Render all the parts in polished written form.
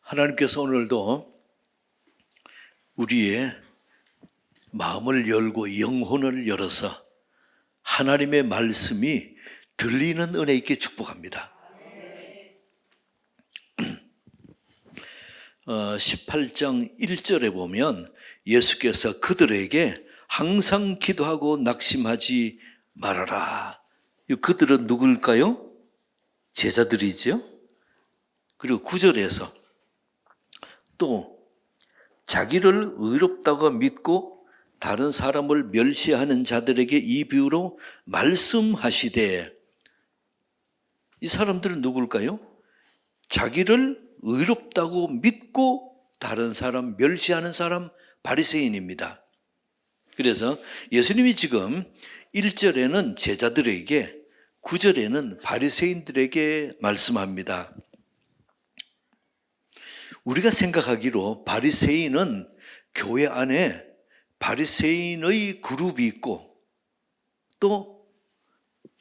하나님께서 오늘도 우리의 마음을 열고 영혼을 열어서 하나님의 말씀이 들리는 은혜 있게 축복합니다. 18장 1절에 보면 예수께서 그들에게 항상 기도하고 낙심하지 말아라. 그들은 누굴까요? 제자들이죠. 그리고 9절에서 또 자기를 의롭다고 믿고 다른 사람을 멸시하는 자들에게 이 비유로 말씀하시되, 이 사람들은 누굴까요? 자기를 의롭다고 믿고 다른 사람 멸시하는 사람, 바리새인입니다. 그래서 예수님이 지금 1절에는 제자들에게, 9절에는 바리새인들에게 말씀합니다. 우리가 생각하기로 바리새인은 교회 안에 바리새인의 그룹이 있고 또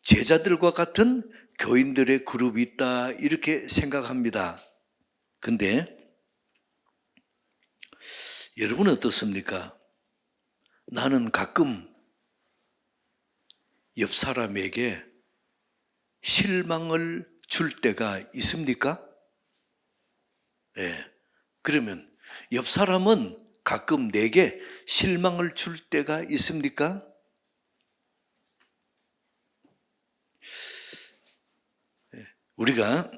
제자들과 같은 교인들의 그룹이 있다, 이렇게 생각합니다. 근데 여러분은 어떻습니까? 나는 가끔 옆 사람에게 실망을 줄 때가 있습니까? 네. 그러면 옆 사람은 가끔 내게 실망을 줄 때가 있습니까? 네. 우리가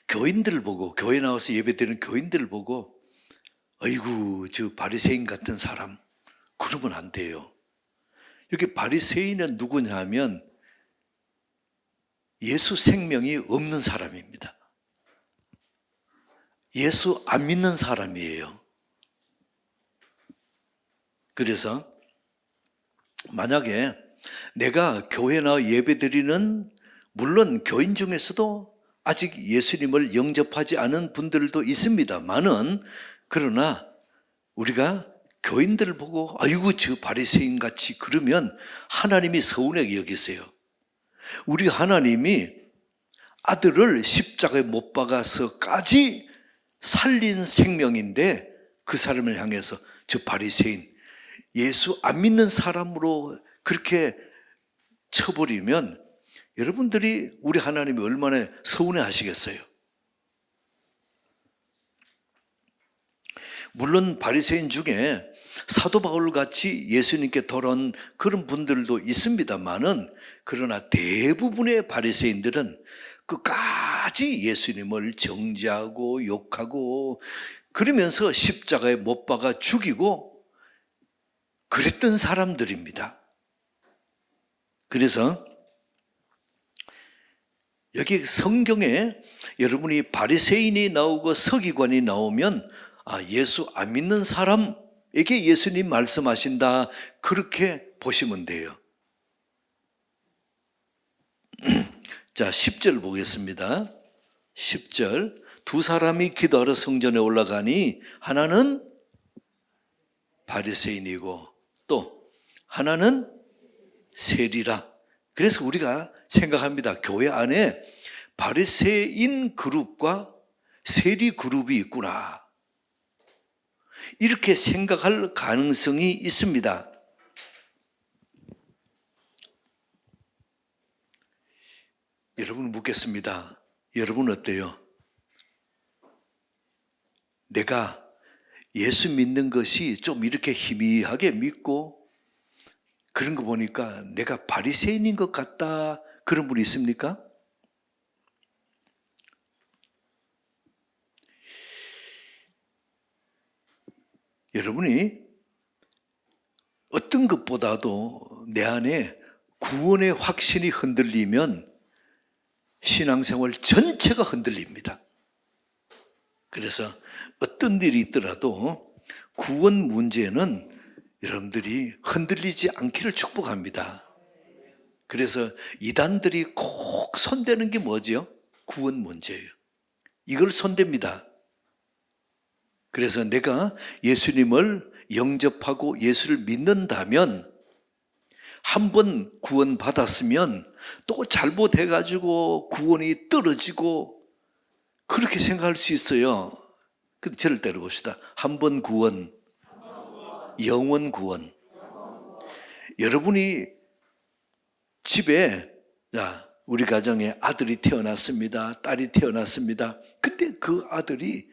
교인들을 보고, 교회 나와서 예배드리는 교인들을 보고 아이고 저 바리새인 같은 사람, 그러면 안 돼요. 여기 바리새인은 누구냐 하면 예수 생명이 없는 사람입니다. 예수 안 믿는 사람이에요. 그래서 만약에 내가 교회 나와 예배드리는, 물론 교인 중에서도 아직 예수님을 영접하지 않은 분들도 있습니다만은, 그러나 우리가 교인들을 보고 아이고 저 바리새인 같이 그러면 하나님이 서운하게 여기세요. 우리 하나님이 아들을 십자가에 못 박아서까지 살린 생명인데 그 사람을 향해서 저 바리새인, 예수 안 믿는 사람으로 그렇게 쳐버리면 여러분들이 우리 하나님이 얼마나 서운해 하시겠어요? 물론 바리새인 중에 사도 바울 같이 예수님께 돌아온 그런 분들도 있습니다만은, 그러나 대부분의 바리새인들은 끝까지 예수님을 정죄하고 욕하고 그러면서 십자가에 못 박아 죽이고 그랬던 사람들입니다. 그래서 여기 성경에 여러분이 바리새인이 나오고 서기관이 나오면 예수 안 믿는 사람에게 예수님 말씀하신다, 그렇게 보시면 돼요. 자, 10절 보겠습니다. 10절, 두 사람이 기도하러 성전에 올라가니 하나는 바리새인이고 또 하나는 세리라. 그래서 우리가 생각합니다. 교회 안에 바리새인 그룹과 세리 그룹이 있구나, 이렇게 생각할 가능성이 있습니다. 여러분 묻겠습니다. 여러분 어때요? 내가 예수 믿는 것이 좀 이렇게 희미하게 믿고 그런 거 보니까 내가 바리새인인 것 같다, 그런 분 있습니까? 여러분이 어떤 것보다도 내 안에 구원의 확신이 흔들리면 신앙생활 전체가 흔들립니다. 그래서 어떤 일이 있더라도 구원 문제는 여러분들이 흔들리지 않기를 축복합니다. 그래서 이단들이 꼭 손대는 게 뭐죠? 구원 문제예요. 이걸 손댑니다. 그래서 내가 예수님을 영접하고 예수를 믿는다면, 한 번 구원 받았으면 또 잘못해가지고 구원이 떨어지고 그렇게 생각할 수 있어요. 근데 저를 때려봅시다. 한 번 구원, 영원 구원. 여러분이 집에, 자, 우리 가정에 아들이 태어났습니다. 딸이 태어났습니다. 근데 그 아들이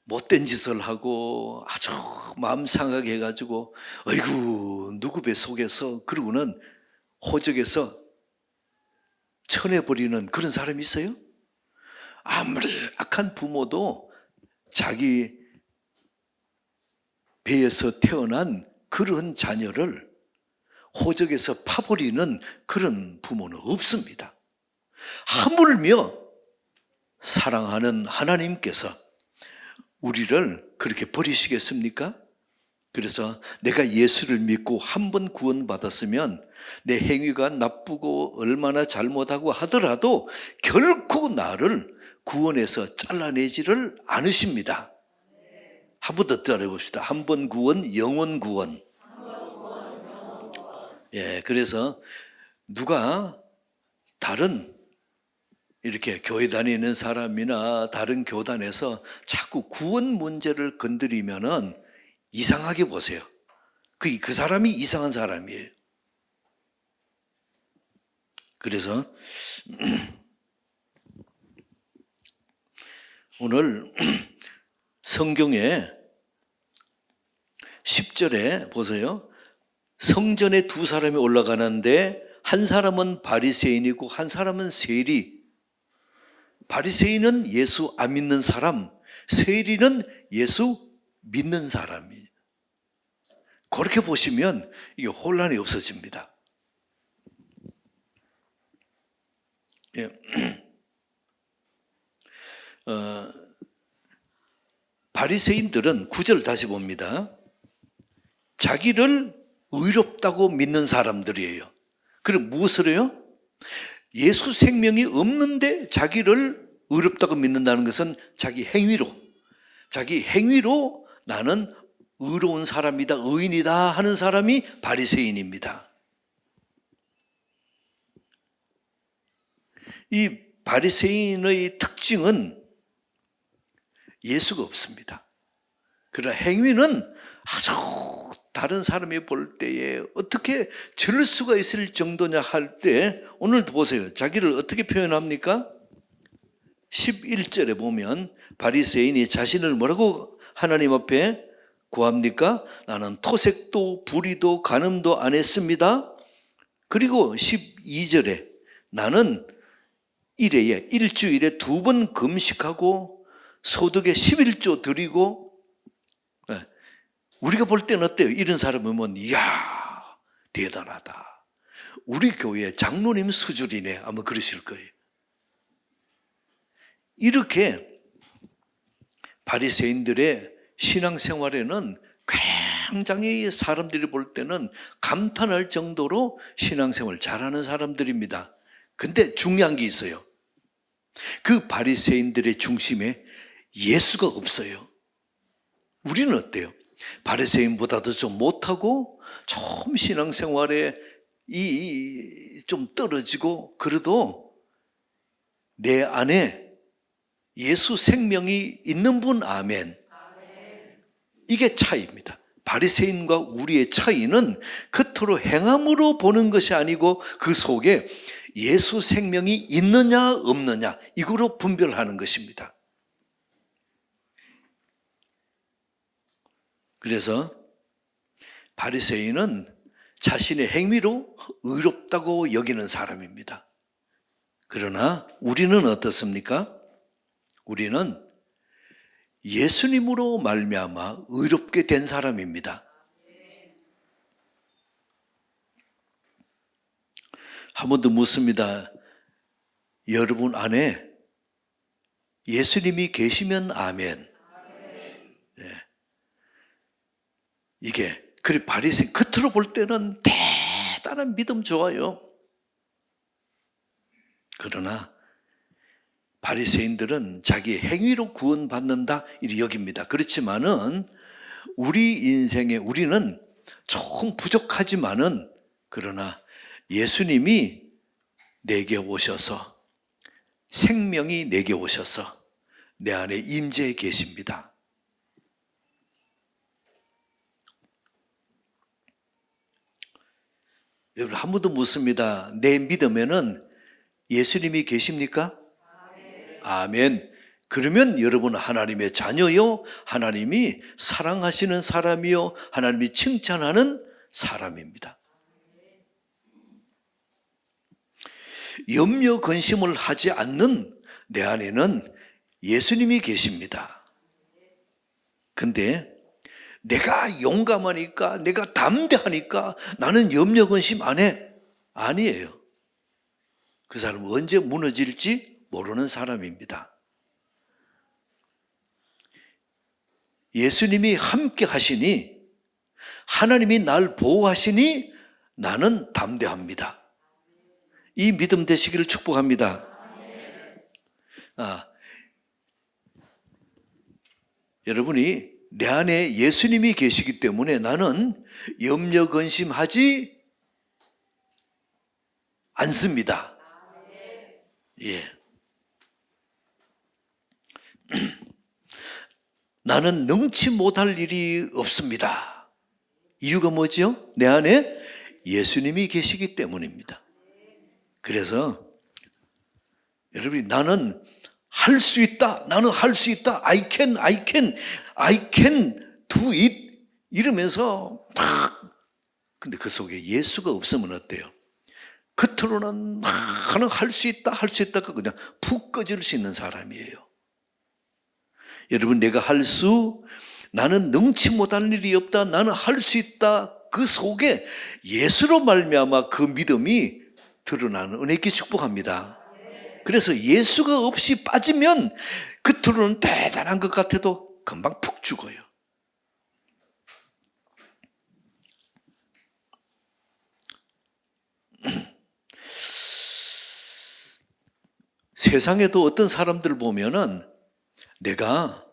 못된 짓을 하고 아주 마음 상하게 해가지고 어이구 누구 배 속에서 그러고는 호적에서 쳐내버리는 그런 사람이 있어요? 아무리 악한 부모도 자기 배에서 태어난 그런 자녀를 호적에서 파버리는 그런 부모는 없습니다. 하물며 사랑하는 하나님께서 우리를 그렇게 버리시겠습니까? 그래서 내가 예수를 믿고 한 번 구원받았으면 내 행위가 나쁘고 얼마나 잘못하고 하더라도 결코 나를 구원해서 잘라내지를 않으십니다. 한 번 더 따라해봅시다. 한 번 구원, 영원 구원. 예, 그래서 누가 다른 이렇게 교회 다니는 사람이나 다른 교단에서 자꾸 구원 문제를 건드리면은 이상하게 보세요. 그 사람이 이상한 사람이에요. 그래서 오늘 성경에 10절에 보세요. 성전에 두 사람이 올라가는데 한 사람은 바리새인이고 한 사람은 세리. 바리새인은 예수 안 믿는 사람, 세리는 예수 믿는 사람이에요. 그렇게 보시면 이게 혼란이 없어집니다. 예. 바리새인들은 9절 다시 봅니다. 자기를 의롭다고 믿는 사람들이에요. 그럼 무엇을 해요? 예수 생명이 없는데 자기를 의롭다고 믿는다는 것은 자기 행위로 나는 의로운 사람이다, 의인이다 하는 사람이 바리새인입니다. 이 바리새인의 특징은 예수가 없습니다. 그러나 행위는 아주 다른 사람이 볼 때에 어떻게 저럴 수가 있을 정도냐 할 때 오늘도 보세요. 자기를 어떻게 표현합니까? 11절에 보면 바리새인이 자신을 뭐라고 하나님 앞에 구합니까? 나는 토색도 불의도 간음도 안 했습니다. 그리고 12절에 나는 일주일에 2번 금식하고 소득의 11조 드리고, 우리가 볼 때는 어때요? 이런 사람 보면 이야 대단하다. 우리 교회 장로님 수준이네 아마 그러실 거예요. 이렇게 바리새인들의 신앙생활에는 굉장히 사람들이 볼 때는 감탄할 정도로 신앙생활을 잘하는 사람들입니다. 근데 중요한 게 있어요. 그 바리새인들의 중심에 예수가 없어요. 우리는 어때요? 바리새인보다도 좀 못하고 좀 신앙생활에 좀 떨어지고 그래도 내 안에 예수 생명이 있는 분, 아멘. 이게 차이입니다. 바리새인과 우리의 차이는 겉으로 행함으로 보는 것이 아니고 그 속에 예수 생명이 있느냐 없느냐 이거로 분별하는 것입니다. 그래서 바리새인은 자신의 행위로 의롭다고 여기는 사람입니다. 그러나 우리는 어떻습니까? 우리는 예수님으로 말미암아 의롭게 된 사람입니다. 한 번 더 묻습니다. 여러분 안에 예수님이 계시면 아멘. 네. 이게 그래 바리새인 겉으로 볼 때는 대단한 믿음 좋아요. 그러나 바리새인들은 자기 행위로 구원받는다 이렇게 여깁니다. 그렇지만은 우리 인생에 우리는 조금 부족하지만은 그러나 예수님이 내게 오셔서 생명이 내게 오셔서 내 안에 임재해 계십니다. 여러분, 한 번도 묻습니다. 내 믿음에는 예수님이 계십니까? 아멘. 그러면 여러분은 하나님의 자녀요, 하나님이 사랑하시는 사람이요, 하나님이 칭찬하는 사람입니다. 염려 근심을 하지 않는 내 안에는 예수님이 계십니다. 근데 내가 용감하니까, 내가 담대하니까 나는 염려 근심 안 해. 아니에요. 그 사람은 언제 무너질지 모르는 사람입니다. 예수님이 함께 하시니, 하나님이 날 보호하시니 나는 담대합니다. 이 믿음 되시기를 축복합니다. 여러분이 내 안에 예수님이 계시기 때문에 나는 염려 근심하지 않습니다. 예. 나는 능치 못할 일이 없습니다. 이유가 뭐죠? 내 안에 예수님이 계시기 때문입니다. 그래서 여러분이 나는 할 수 있다. 나는 할 수 있다. I can do it. 이러면서 근데 그 속에 예수가 없으면 어때요? 겉으로는 나는 할 수 있다. 그냥 푹 꺼질 수 있는 사람이에요. 여러분, 내가 나는 능치 못할 일이 없다. 나는 할 수 있다. 그 속에 예수로 말미암아 그 믿음이 드러나는 은혜 있게 축복합니다. 그래서 예수가 없이 빠지면 겉으로는 대단한 것 같아도 금방 푹 죽어요. 세상에도 어떤 사람들 보면은 내가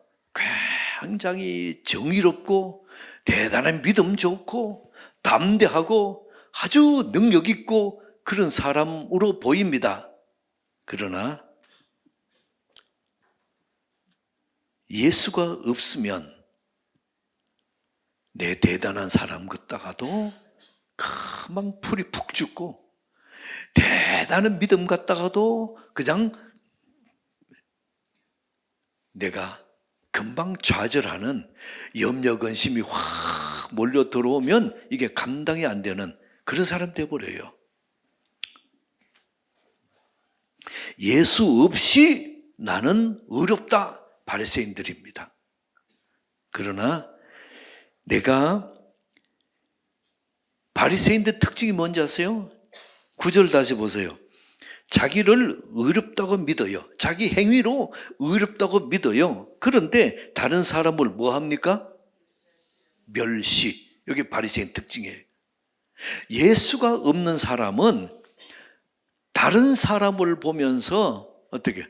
굉장히 정의롭고 대단한 믿음 좋고 담대하고 아주 능력 있고 그런 사람으로 보입니다. 그러나 예수가 없으면 내 대단한 사람 같다가도 금방 풀이 푹 죽고 대단한 믿음 같다가도 그냥 내가 금방 좌절하는 염려 근심이 확 몰려 들어오면 이게 감당이 안 되는 그런 사람 되어버려요. 예수 없이 나는 어렵다. 바리새인들입니다. 그러나 내가 바리새인들 특징이 뭔지 아세요? 9절 다시 보세요. 자기를 의롭다고 믿어요. 자기 행위로 의롭다고 믿어요. 그런데 다른 사람을 뭐 합니까? 멸시. 이게 바리새인 특징이에요. 예수가 없는 사람은 다른 사람을 보면서 어떻게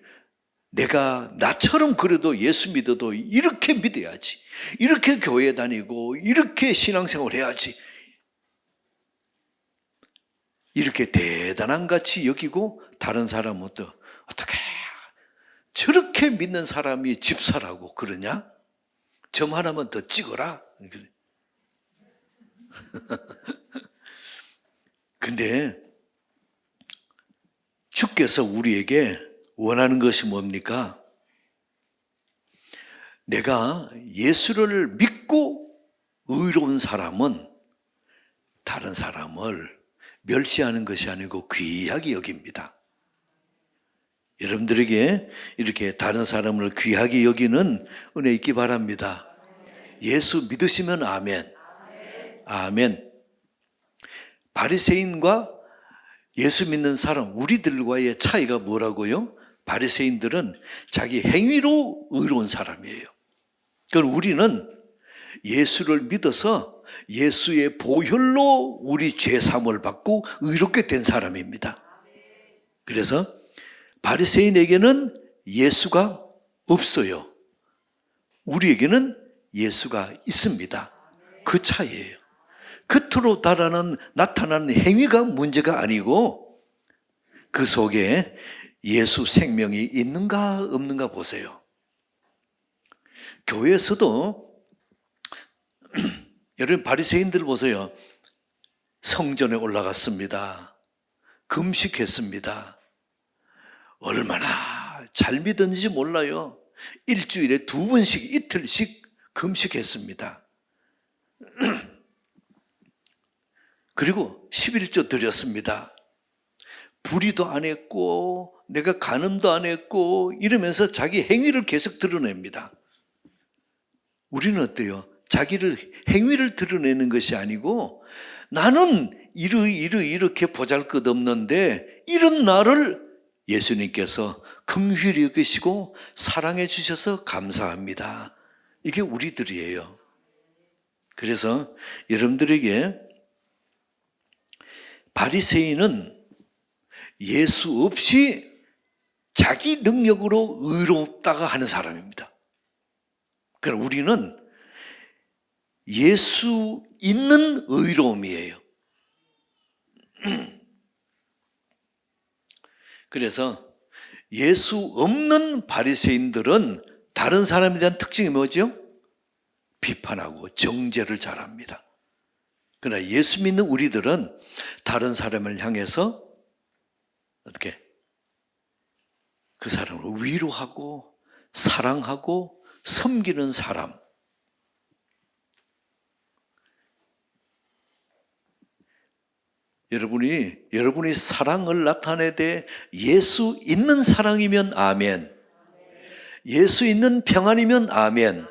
내가 나처럼 그래도 예수 믿어도 이렇게 믿어야지. 이렇게 교회 다니고 이렇게 신앙생활 해야지. 이렇게 대단한 같이 여기고 다른 사람은 또 어떻게 저렇게 믿는 사람이 집사라고 그러냐? 점 하나만 더 찍어라. 근데 주께서 우리에게 원하는 것이 뭡니까? 내가 예수를 믿고 의로운 사람은 다른 사람을 멸시하는 것이 아니고 귀하게 여깁니다. 여러분들에게 이렇게 다른 사람을 귀하게 여기는 은혜 있기 바랍니다. 예수 믿으시면 아멘. 아멘. 바리새인과 예수 믿는 사람, 우리들과의 차이가 뭐라고요? 바리새인들은 자기 행위로 의로운 사람이에요. 그럼 우리는 예수를 믿어서 예수의 보혈로 우리 죄 사함을 받고 의롭게 된 사람입니다. 그래서 바리새인에게는 예수가 없어요. 우리에게는 예수가 있습니다. 그 차이예요. 겉으로 나타나는 행위가 문제가 아니고 그 속에 예수 생명이 있는가 없는가 보세요. 교회에서도 여러분 바리새인들 보세요. 성전에 올라갔습니다. 금식했습니다. 얼마나 잘 믿었는지 몰라요. 일주일에 2번씩 이틀씩 금식했습니다. 그리고 11조 드렸습니다. 불의도 안 했고 내가 간음도 안 했고 이러면서 자기 행위를 계속 드러냅니다. 우리는 어때요? 자기를 행위를 드러내는 것이 아니고 나는 이렇게 보잘것없는데 이런 나를 예수님께서 긍휼히 여기시고 사랑해 주셔서 감사합니다. 이게 우리들이에요. 그래서 여러분들에게 바리새인은 예수 없이 자기 능력으로 의롭다가 하는 사람입니다. 그럼 우리는 예수 있는 의로움이에요. 그래서 예수 없는 바리새인들은 다른 사람에 대한 특징이 뭐죠? 비판하고 정죄를 잘합니다. 그러나 예수 믿는 우리들은 다른 사람을 향해서 어떻게 그 사람을 위로하고 사랑하고 섬기는 사람. 여러분이 사랑을 나타내되 예수 있는 사랑이면 아멘. 예수 있는 평안이면 아멘.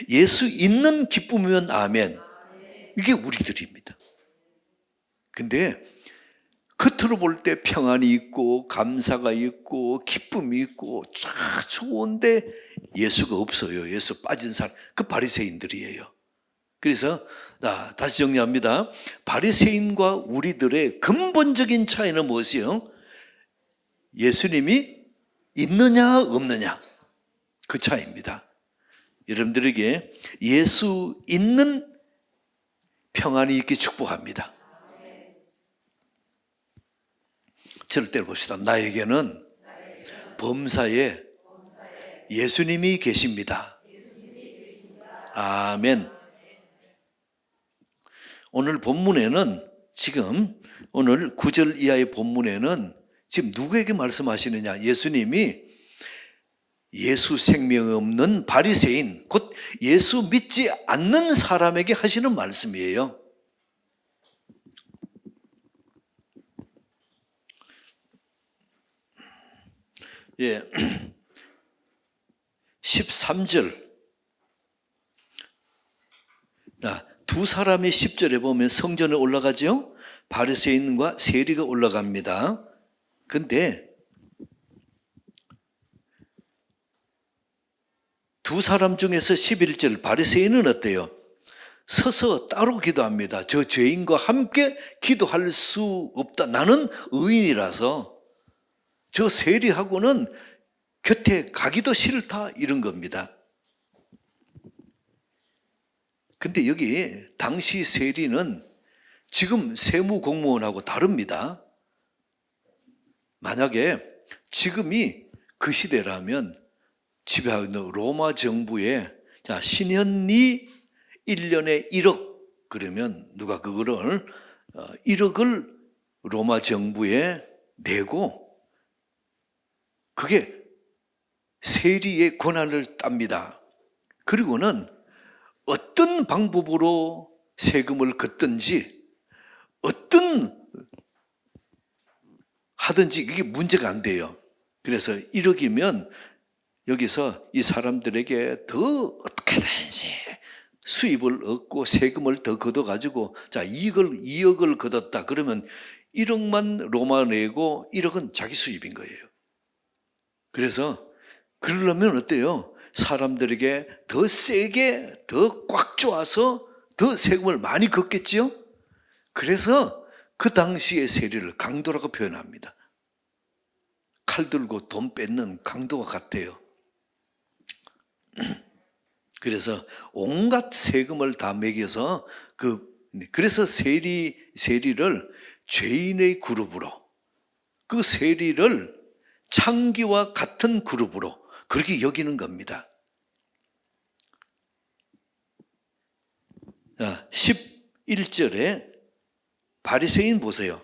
예수 있는 기쁨이면 아멘. 이게 우리들입니다. 근데 겉으로 볼 때 평안이 있고 감사가 있고 기쁨이 있고 참 좋은데 예수가 없어요. 예수 빠진 사람, 그 바리새인들이에요. 그래서 다시 정리합니다. 바리새인과 우리들의 근본적인 차이는 무엇이에요? 예수님이 있느냐 없느냐, 그 차이입니다. 여러분들에게 예수 있는 평안이 있게 축복합니다. 절대로 봅시다. 나에게는 범사에 예수님이 계십니다. 아멘. 오늘 본문에는 오늘 9절 이하의 본문에는 지금 누구에게 말씀하시느냐? 예수님이 예수 생명 없는 바리새인, 곧 예수 믿지 않는 사람에게 하시는 말씀이에요. 예, 13절. 두 사람이 10절에 보면 성전에 올라가죠. 바리새인과 세리가 올라갑니다. 근데 두 사람 중에서 11절 바리새인은 어때요? 서서 따로 기도합니다. 저 죄인과 함께 기도할 수 없다. 나는 의인이라서 저 세리하고는 곁에 가기도 싫다, 이런 겁니다. 근데 여기 당시 세리는 지금 세무 공무원하고 다릅니다. 만약에 지금이 그 시대라면 지배하는 로마 정부에 신현리 1년에 1억 그러면 누가 그거를 1억을 로마 정부에 내고 그게 세리의 권한을 땁니다. 그리고는 어떤 방법으로 세금을 걷든지 어떤 하든지 이게 문제가 안 돼요. 그래서 1억이면 여기서 이 사람들에게 더 어떻게든지 수입을 얻고 세금을 더 걷어가지고 2억을 걷었다 그러면 1억만 로마 내고 1억은 자기 수입인 거예요. 그래서 그러려면 어때요? 사람들에게 더 세게 더 꽉 조아서 더 세금을 많이 걷겠지요? 그래서 그 당시의 세리를 강도라고 표현합니다. 칼 들고 돈 뺏는 강도와 같아요. 그래서 온갖 세금을 다 매겨서 그래서 세리를 죄인의 그룹으로 그 세리를 창기와 같은 그룹으로 그렇게 여기는 겁니다. 11절에 바리새인 보세요.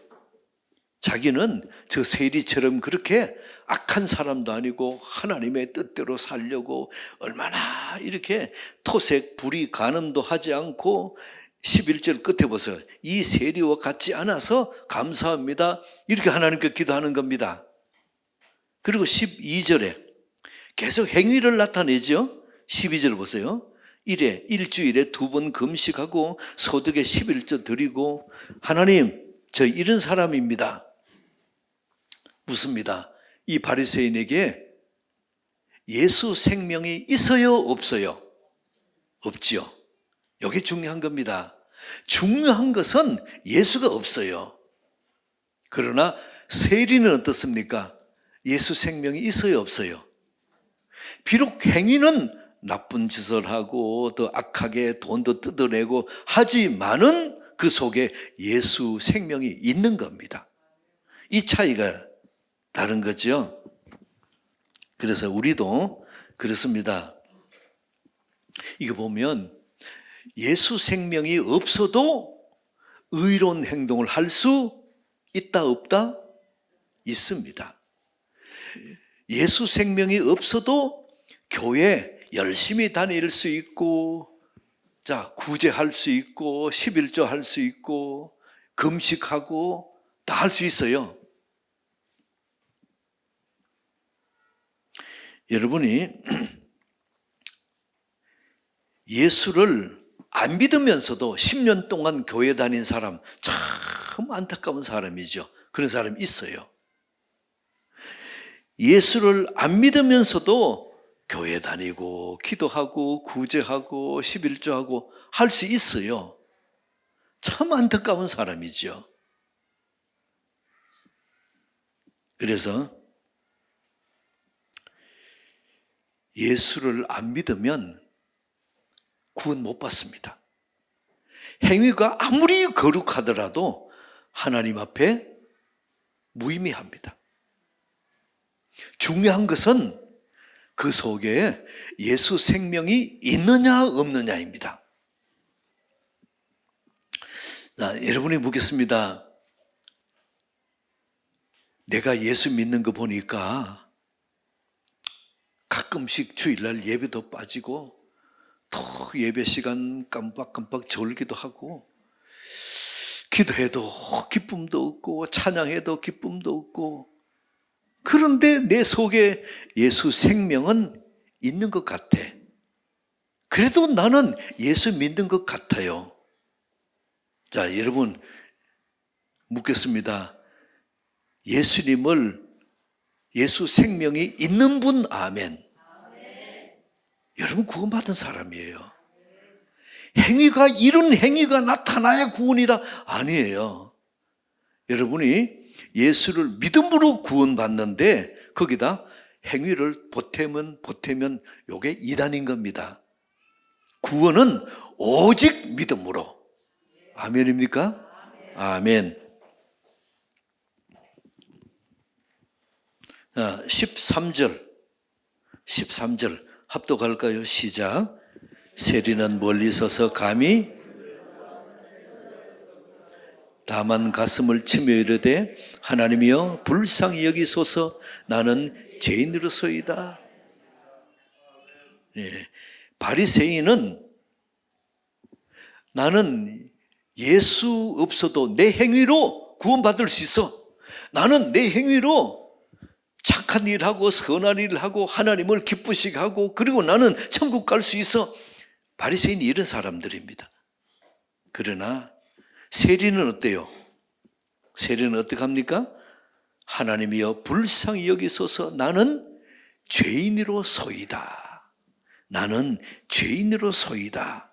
자기는 저 세리처럼 그렇게 악한 사람도 아니고 하나님의 뜻대로 살려고 얼마나 이렇게 토색, 불의, 간음도 하지 않고 11절 끝에 보세요. 이 세리와 같지 않아서 감사합니다. 이렇게 하나님께 기도하는 겁니다. 그리고 12절에 계속 행위를 나타내죠. 12절 보세요. 일주일에 2번 금식하고 소득의 11조 드리고 하나님 저 이런 사람입니다. 묻습니다. 이 바리새인에게 예수 생명이 있어요? 없어요? 없지요. 이게 중요한 겁니다. 중요한 것은 예수가 없어요. 그러나 세리는 어떻습니까? 예수 생명이 있어요? 없어요? 비록 행위는 나쁜 짓을 하고 더 악하게 돈도 뜯어내고 하지만은 그 속에 예수 생명이 있는 겁니다. 이 차이가 다른 거죠. 그래서 우리도 그렇습니다. 이거 보면 예수 생명이 없어도 의로운 행동을 할 수 있다 없다? 있습니다. 예수 생명이 없어도 교회 열심히 다닐 수 있고, 자, 구제할 수 있고, 11조 할 수 있고, 금식하고, 다 할 수 있어요. 여러분이 예수를 안 믿으면서도 10년 동안 교회 다닌 사람, 참 안타까운 사람이죠. 그런 사람이 있어요. 예수를 안 믿으면서도 교회 다니고 기도하고 구제하고 11조하고 할 수 있어요. 참 안타까운 사람이죠. 그래서 예수를 안 믿으면 구원 못 받습니다. 행위가 아무리 거룩하더라도 하나님 앞에 무의미합니다. 중요한 것은 그 속에 예수 생명이 있느냐 없느냐입니다. 자, 여러분이 묻겠습니다. 내가 예수 믿는 거 보니까 가끔씩 주일날 예배도 빠지고 또 예배 시간 깜빡깜빡 졸기도 하고 기도해도 기쁨도 없고 찬양해도 기쁨도 없고 그런데 내 속에 예수 생명은 있는 것 같아. 그래도 나는 예수 믿는 것 같아요. 자, 여러분 묻겠습니다. 예수님을 예수 생명이 있는 분 아멘. 여러분 구원받은 사람이에요. 행위가 이런 행위가 나타나야 구원이다 아니에요. 여러분이 예수를 믿음으로 구원받는데 거기다 행위를 보태면 이게 이단인 겁니다. 구원은 오직 믿음으로. 아멘입니까? 아멘. 13절 합독할까요? 시작. 세리는 멀리 서서 감히 다만 가슴을 치며 이르되 하나님이여 불쌍히 여기소서 나는 죄인으로서이다. 예, 바리새인은 나는 예수 없어도 내 행위로 구원받을 수 있어. 나는 내 행위로 착한 일하고 선한 일하고 하나님을 기쁘시게 하고 그리고 나는 천국 갈 수 있어. 바리새인이 이런 사람들입니다. 그러나 세리는 어때요? 세리는 어떻게 합니까? 하나님이여 불쌍히 여기소서 나는 죄인으로소이다. 나는 죄인으로소이다.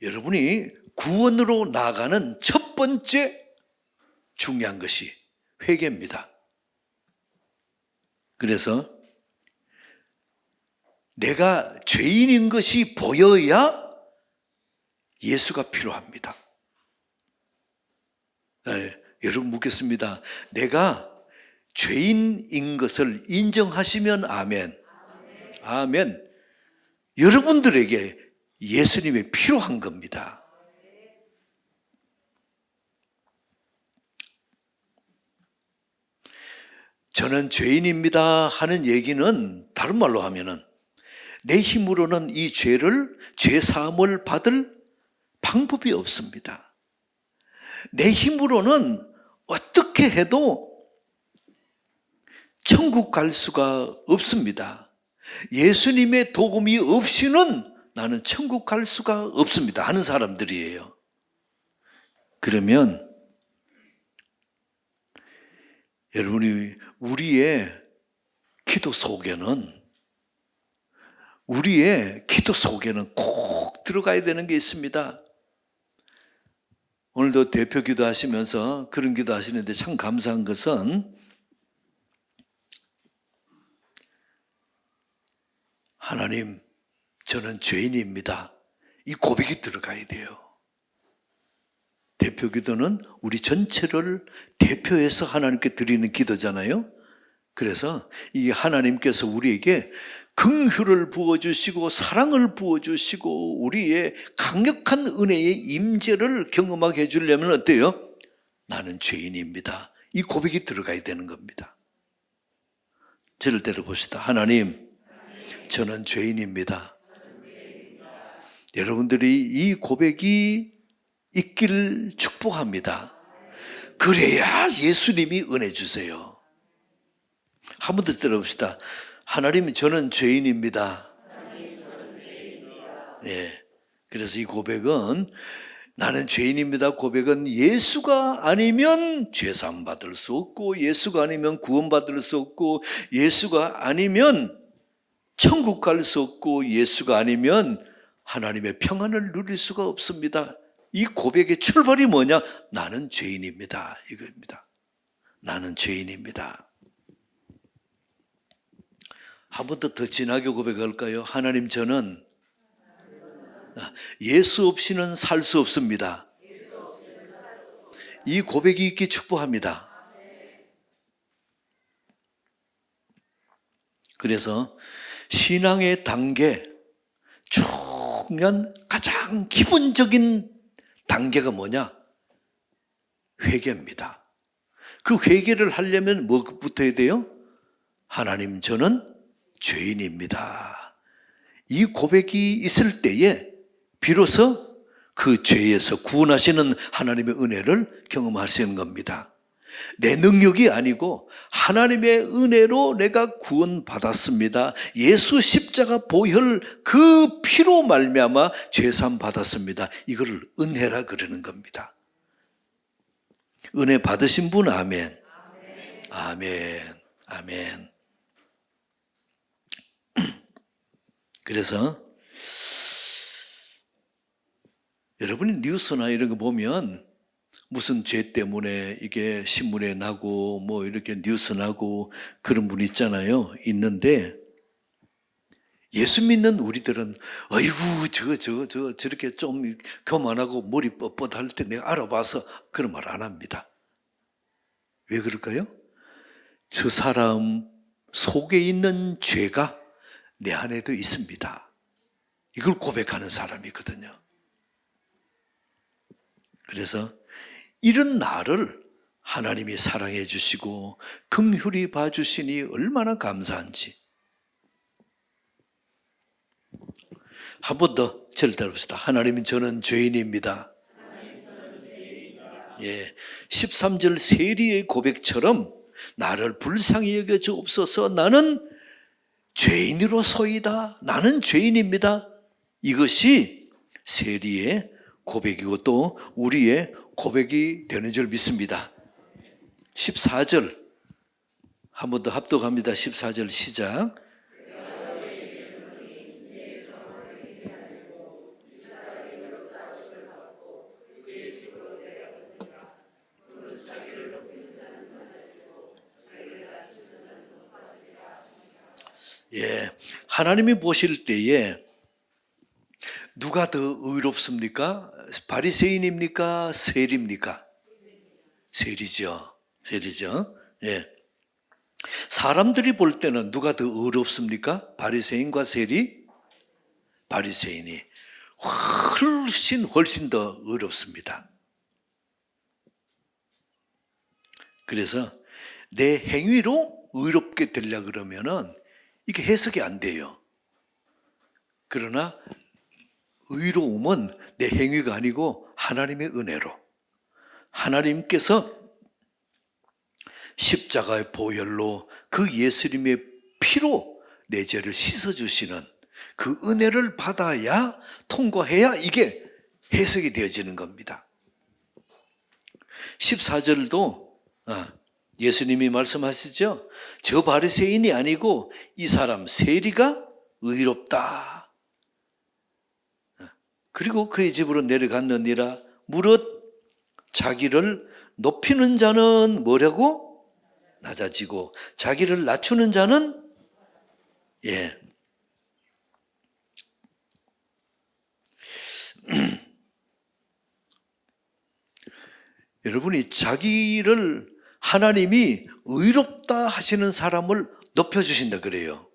여러분이 구원으로 나가는 첫 번째 중요한 것이 회개입니다. 그래서 내가 죄인인 것이 보여야 예수가 필요합니다. 여러분 묻겠습니다. 내가 죄인인 것을 인정하시면 아멘. 아멘. 여러분들에게 예수님이 필요한 겁니다. 저는 죄인입니다 하는 얘기는 다른 말로 하면은 내 힘으로는 이 죄 사함을 받을 방법이 없습니다. 내 힘으로는 어떻게 해도 천국 갈 수가 없습니다. 예수님의 도움이 없이는 나는 천국 갈 수가 없습니다 하는 사람들이에요. 그러면 여러분이 우리의 기도 속에는 꼭 들어가야 되는 게 있습니다. 오늘도 대표 기도하시면서 그런 기도 하시는데 참 감사한 것은 하나님, 저는 죄인입니다. 이 고백이 들어가야 돼요. 대표 기도는 우리 전체를 대표해서 하나님께 드리는 기도잖아요. 그래서 이 하나님께서 우리에게 긍휼을 부어주시고 사랑을 부어주시고 우리의 강력한 은혜의 임재를 경험하게 해주려면 어때요? 나는 죄인입니다. 이 고백이 들어가야 되는 겁니다. 저를 때려봅시다. 하나님, 저는 죄인입니다. 여러분들이 이 고백이 있기를 축복합니다. 그래야 예수님이 은혜 주세요. 한 번 더 들어봅시다. 하나님, 저는 죄인입니다. 예. 그래서 이 고백은 나는 죄인입니다. 고백은 예수가 아니면 죄사함 받을 수 없고 예수가 아니면 구원 받을 수 없고 예수가 아니면 천국 갈 수 없고 예수가 아니면 하나님의 평안을 누릴 수가 없습니다. 이 고백의 출발이 뭐냐? 나는 죄인입니다. 이겁니다. 나는 죄인입니다. 한 번 더 진하게 고백할까요? 하나님, 저는 예수 없이는 살 수 없습니다. 이 고백이 있기 축복합니다. 그래서 신앙의 단계 중요한 가장 기본적인 단계가 뭐냐? 회개입니다. 그 회개를 하려면 뭐부터 해야 돼요? 하나님, 저는 죄인입니다. 이 고백이 있을 때에 비로소 그 죄에서 구원하시는 하나님의 은혜를 경험하시는 겁니다. 내 능력이 아니고 하나님의 은혜로 내가 구원받았습니다. 예수 십자가 보혈 그 피로 말미암아 죄사함 받았습니다. 이거를 은혜라 그러는 겁니다. 은혜 받으신 분 아멘. 아멘. 아멘. 그래서 여러분이 뉴스나 이런 거 보면 무슨 죄 때문에 이게 신문에 나고 뭐 이렇게 뉴스 나고 그런 분 있잖아요. 있는데 예수 믿는 우리들은 아이고 저렇게 좀 교만하고 머리 뻣뻣할 때 내가 알아봐서 그런 말 안 합니다. 왜 그럴까요? 저 사람 속에 있는 죄가 내 안에도 있습니다. 이걸 고백하는 사람이거든요. 그래서 이런 나를 하나님이 사랑해 주시고 긍휼히 봐주시니 얼마나 감사한지. 한 번 더 저를 따라봅시다. 하나님, 저는 죄인입니다. 예, 13절 세리의 고백처럼 나를 불쌍히 여겨 주옵소서. 나는 죄인으로서이다. 나는 죄인입니다. 이것이 세리의 고백이고 또 우리의 고백이 되는 줄 믿습니다. 14절 한 번 더 합독합니다. 14절 시작. 예, 하나님이 보실 때에 누가 더 의롭습니까? 바리새인입니까? 세리입니까? 세리죠. 세리죠. 예. 사람들이 볼 때는 누가 더 어렵습니까? 바리새인과 세리? 바리새인이 훨씬 더 어렵습니다. 그래서 내 행위로 의롭게 되려 그러면은 이게 해석이 안 돼요. 그러나 의로움은 내 행위가 아니고 하나님의 은혜로, 하나님께서 십자가의 보혈로 그 예수님의 피로 내 죄를 씻어주시는 그 은혜를 받아야, 통과해야 이게 해석이 되어지는 겁니다. 14절도 예수님이 말씀하시죠. 저 바리새인이 아니고 이 사람 세리가 의롭다. 그리고 그의 집으로 내려갔느니라. 무릇 자기를 높이는 자는 뭐라고? 낮아지고 자기를 낮추는 자는 여러분이 자기를 하나님이 의롭다 하시는 사람을 높여주신다 그래요.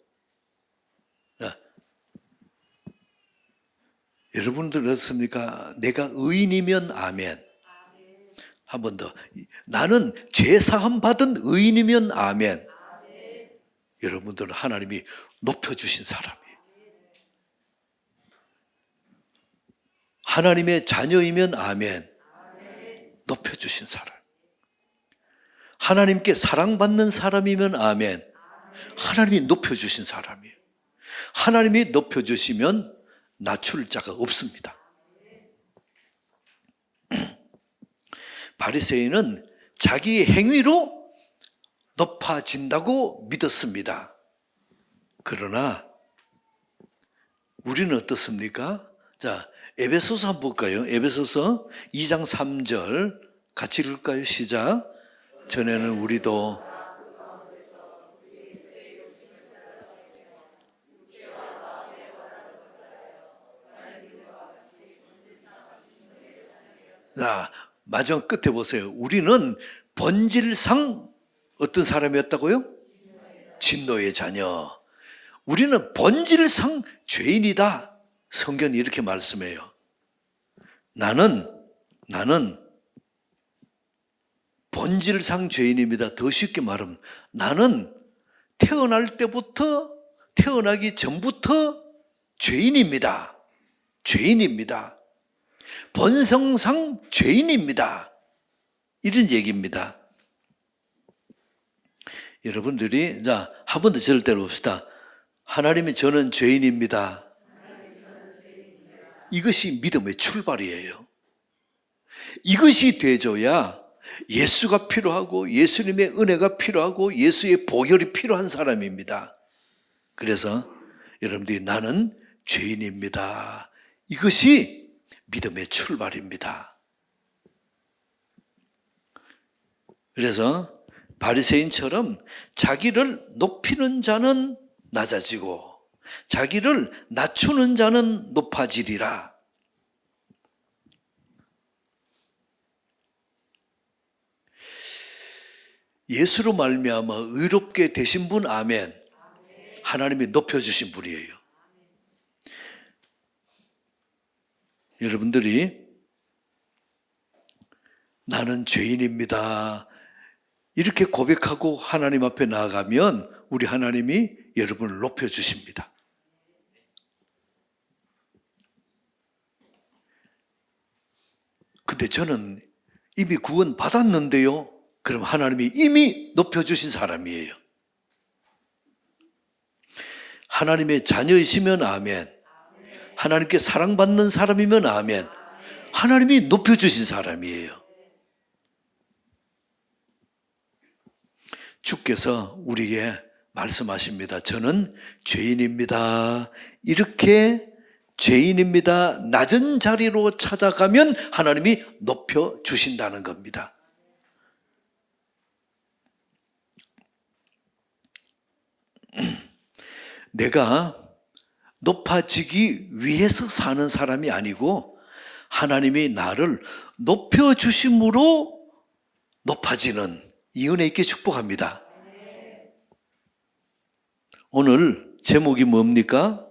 여러분들 그렇습니까? 내가 의인이면 아멘. 한 번 더. 나는 죄사함 받은 의인이면 아멘. 여러분들은 하나님이 높여주신 사람이에요. 하나님의 자녀이면 아멘. 높여주신 사람. 하나님께 사랑받는 사람이면 아멘. 하나님이 높여주신 사람이에요. 하나님이 높여주시면 낮출 자가 없습니다. 바리새인은 자기의 행위로 높아진다고 믿었습니다. 그러나 우리는 어떻습니까? 자, 에베소서 한번 볼까요? 에베소서 2장 3절 같이 읽을까요? 시작. 전에는 우리도 마지막 끝에 보세요. 우리는 본질상 어떤 사람이었다고요? 진노의 자녀. 우리는 본질상 죄인이다. 성경이 이렇게 말씀해요. 나는 본질상 죄인입니다. 더 쉽게 말하면 나는 태어나기 전부터 죄인입니다. 죄인입니다. 본성상 죄인입니다. 이런 얘기입니다. 여러분들이 한 번 더 저를 때려봅시다. 하나님이 저는 죄인입니다. 이것이 믿음의 출발이에요. 이것이 되줘야 예수가 필요하고 예수님의 은혜가 필요하고 예수의 보혈이 필요한 사람입니다. 그래서 여러분들이 나는 죄인입니다. 이것이 믿음의 출발입니다. 그래서 바리새인처럼 자기를 높이는 자는 낮아지고 자기를 낮추는 자는 높아지리라. 예수로 말미암아 의롭게 되신 분 아멘. 하나님이 높여주신 분이에요. 여러분들이 나는 죄인입니다. 이렇게 고백하고 하나님 앞에 나아가면 우리 하나님이 여러분을 높여주십니다. 근데 저는 이미 구원 받았는데요. 그럼 하나님이 이미 높여주신 사람이에요. 하나님의 자녀이시면 아멘. 하나님께 사랑받는 사람이면 아멘. 하나님이 높여주신 사람이에요. 주께서 우리에게 말씀하십니다. 저는 죄인입니다. 이렇게 죄인입니다. 낮은 자리로 찾아가면 하나님이 높여주신다는 겁니다. 내가 높아지기 위해서 사는 사람이 아니고 하나님이 나를 높여주심으로 높아지는 이 은혜 있게 축복합니다. 오늘 제목이 뭡니까?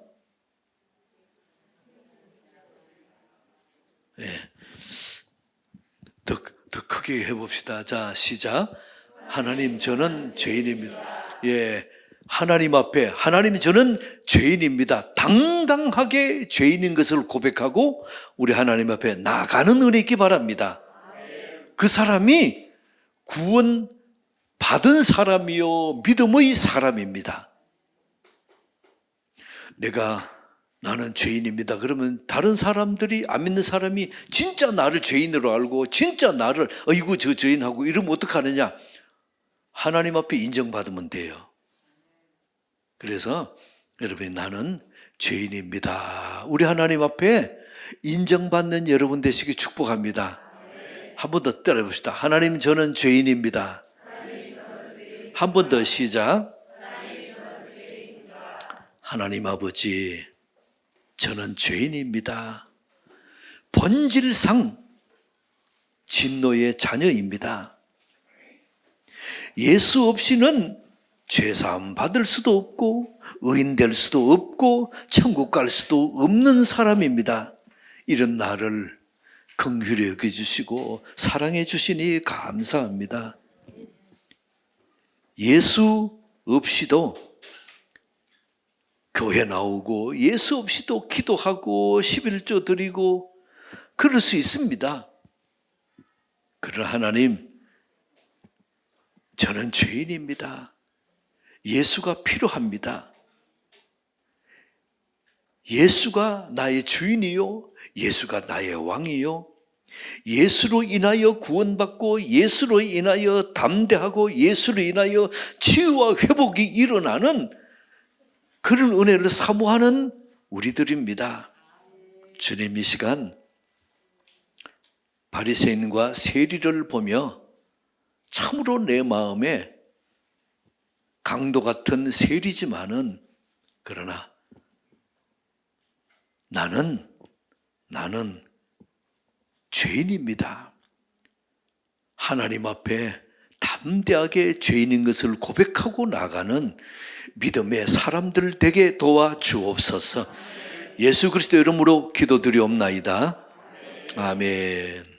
더 크게 해봅시다. 자, 시작. 하나님, 저는 죄인입니다. 하나님 앞에, 하나님, 저는 죄인입니다. 당당하게 죄인인 것을 고백하고 우리 하나님 앞에 나가는 은혜 있기 바랍니다. 그 사람이 구원 받은 사람이요, 믿음의 사람입니다. 나는 죄인입니다. 그러면 다른 사람들이, 안 믿는 사람이 진짜 나를 죄인으로 알고 진짜 나를 어이구 저 죄인하고 이러면 어떡하느냐? 하나님 앞에 인정받으면 돼요. 그래서 여러분, 나는 죄인입니다. 우리 하나님 앞에 인정받는 여러분 되시기 축복합니다. 한 번 더 따라해봅시다. 하나님, 저는 죄인입니다. 한 번 더 시작. 하나님 아버지, 저는 죄인입니다. 본질상 진노의 자녀입니다. 예수 없이는 죄사함 받을 수도 없고 의인 될 수도 없고 천국 갈 수도 없는 사람입니다. 이런 나를 긍휼히 여겨주시고 사랑해 주시니 감사합니다. 예수 없이도 교회 나오고 예수 없이도 기도하고 11조 드리고 그럴 수 있습니다. 그러나 하나님, 저는 죄인입니다. 예수가 필요합니다. 예수가 나의 주인이요, 예수가 나의 왕이요, 예수로 인하여 구원받고 예수로 인하여 담대하고 예수로 인하여 치유와 회복이 일어나는 그런 은혜를 사모하는 우리들입니다. 주님, 이 시간 바리새인과 세리를 보며 참으로 내 마음에 강도 같은 세리지만은, 그러나 나는 죄인입니다. 하나님 앞에 담대하게 죄인인 것을 고백하고 나가는 믿음의 사람들 되게 도와주옵소서. 예수 그리스도 이름으로 기도드리옵나이다. 아멘.